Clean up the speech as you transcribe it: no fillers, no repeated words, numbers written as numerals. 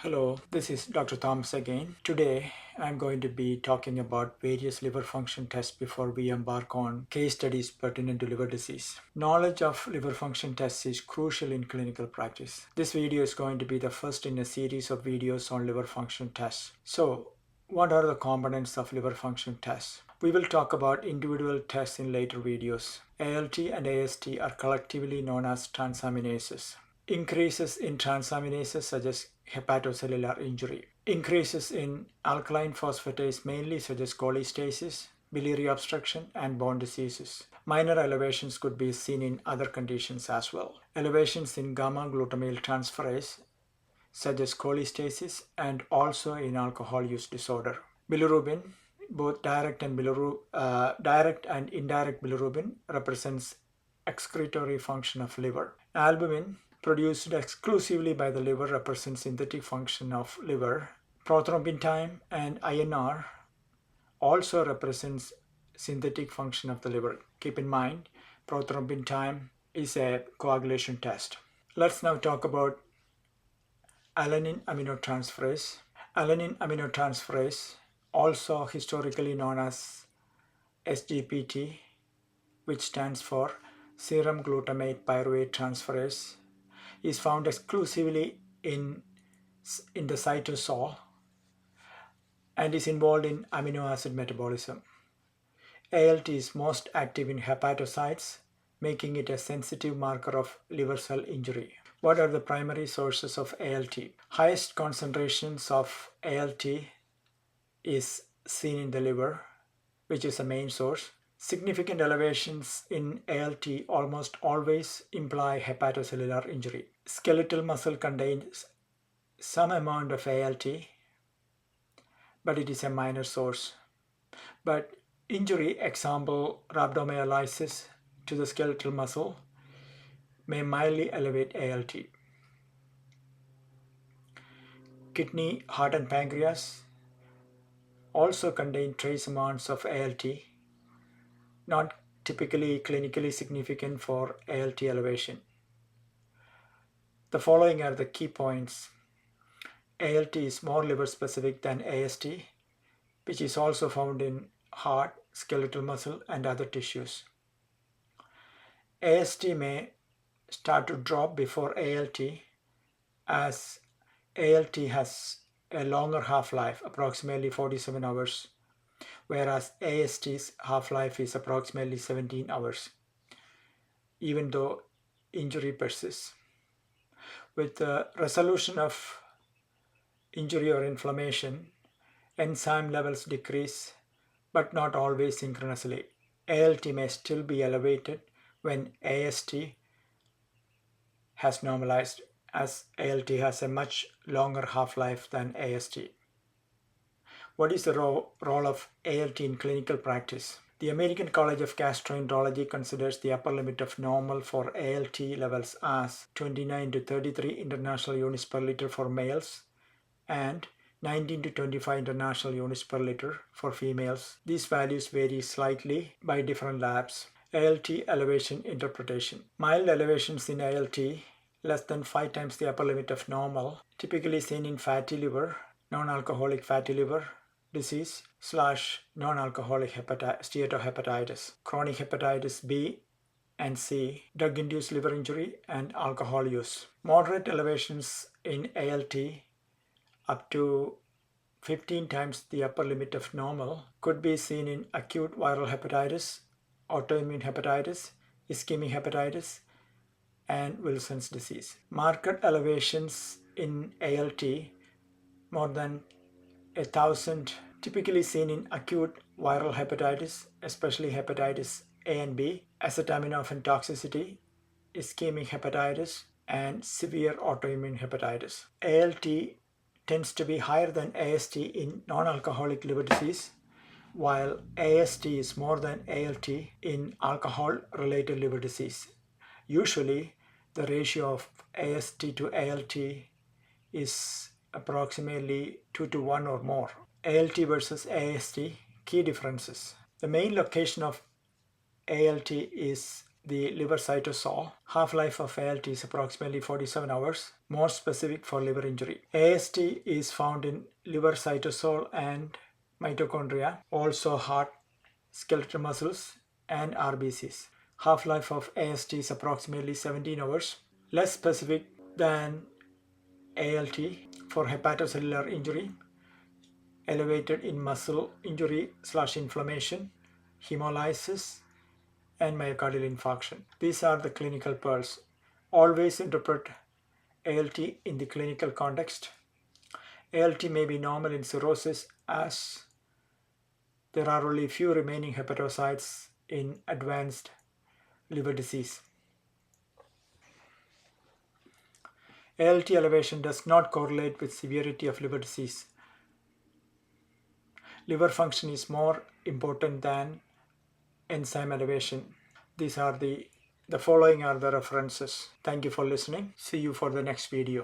Hello, this is Dr. Thomas again. Today I'm going to be talking about various liver function tests before we embark on case studies pertinent to liver disease. Knowledge of liver function tests is crucial in clinical practice. This video is going to be the first in a series of videos on liver function tests. So, what are the components of liver function tests? We will talk about individual tests in later videos. ALT and AST are collectively known as transaminases. Increases in transaminases suggest hepatocellular injury. Increases in alkaline phosphatase mainly suggest cholestasis, biliary obstruction, and bone diseases. Minor elevations could be seen in other conditions as well. Elevations in gamma glutamyl transferase suggest cholestasis and also in alcohol use disorder. Bilirubin, both direct and indirect bilirubin represents excretory function of liver. Albumin, produced exclusively by the liver, represents synthetic function of liver. Prothrombin time and INR also represents synthetic function of the liver. Keep in mind, prothrombin time is a coagulation test. Let's now talk about alanine aminotransferase. Alanine aminotransferase, also historically known as SGPT, which stands for serum glutamate pyruvate transferase, is found exclusively in the cytosol and is involved in amino acid metabolism. ALT is most active in hepatocytes, making it a sensitive marker of liver cell injury. What are the primary sources of ALT? Highest concentrations of ALT is seen in the liver, which is the main source. Significant elevations in ALT almost always imply hepatocellular injury. Skeletal muscle contains some amount of ALT, but it is a minor source. But injury, example rhabdomyolysis to the skeletal muscle, may mildly elevate ALT. Kidney, heart, and pancreas also contain trace amounts of ALT, not typically clinically significant for ALT elevation. The following are the key points. ALT is more liver specific than AST, which is also found in heart, skeletal muscle, and other tissues. AST may start to drop before ALT, as ALT has a longer half-life, approximately 47 hours, whereas AST's half-life is approximately 17 hours, even though injury persists. With the resolution of injury or inflammation, enzyme levels decrease, but not always synchronously. ALT may still be elevated when AST has normalized, as ALT has a much longer half-life than AST. What is the role of ALT in clinical practice? The American College of Gastroenterology considers the upper limit of normal for ALT levels as 29 to 33 international units per liter for males and 19 to 25 international units per liter for females. These values vary slightly by different labs. ALT elevation interpretation. Mild elevations in ALT, less than 5 times the upper limit of normal, typically seen in fatty liver, non-alcoholic fatty liver disease / non-alcoholic steatohepatitis, chronic hepatitis B and C, drug-induced liver injury, and alcohol use. Moderate elevations in ALT up to 15 times the upper limit of normal could be seen in acute viral hepatitis, autoimmune hepatitis, ischemic hepatitis, and Wilson's disease. Marked elevations in ALT more than 1,000, typically seen in acute viral hepatitis, especially hepatitis A and B, acetaminophen toxicity, ischemic hepatitis, and severe autoimmune hepatitis. ALT tends to be higher than AST in non-alcoholic liver disease, while AST is more than ALT in alcohol-related liver disease. Usually, the ratio of AST to ALT is approximately 2 to 1 or more. ALT versus AST, key differences. The main location of ALT is the liver cytosol. Half-life of ALT is approximately 47 hours, more specific for liver injury. AST is found in liver cytosol and mitochondria, also heart, skeletal muscles, and RBCs. Half-life of AST is approximately 17 hours, less specific than ALT for hepatocellular injury, elevated in muscle injury/inflammation, hemolysis, and myocardial infarction. These are the clinical pearls. Always interpret ALT in the clinical context. ALT may be normal in cirrhosis as there are only few remaining hepatocytes in advanced liver disease. ALT elevation does not correlate with severity of liver disease. Liver function is more important than enzyme elevation. These are the following are the references. Thank you for listening. See you for the next video.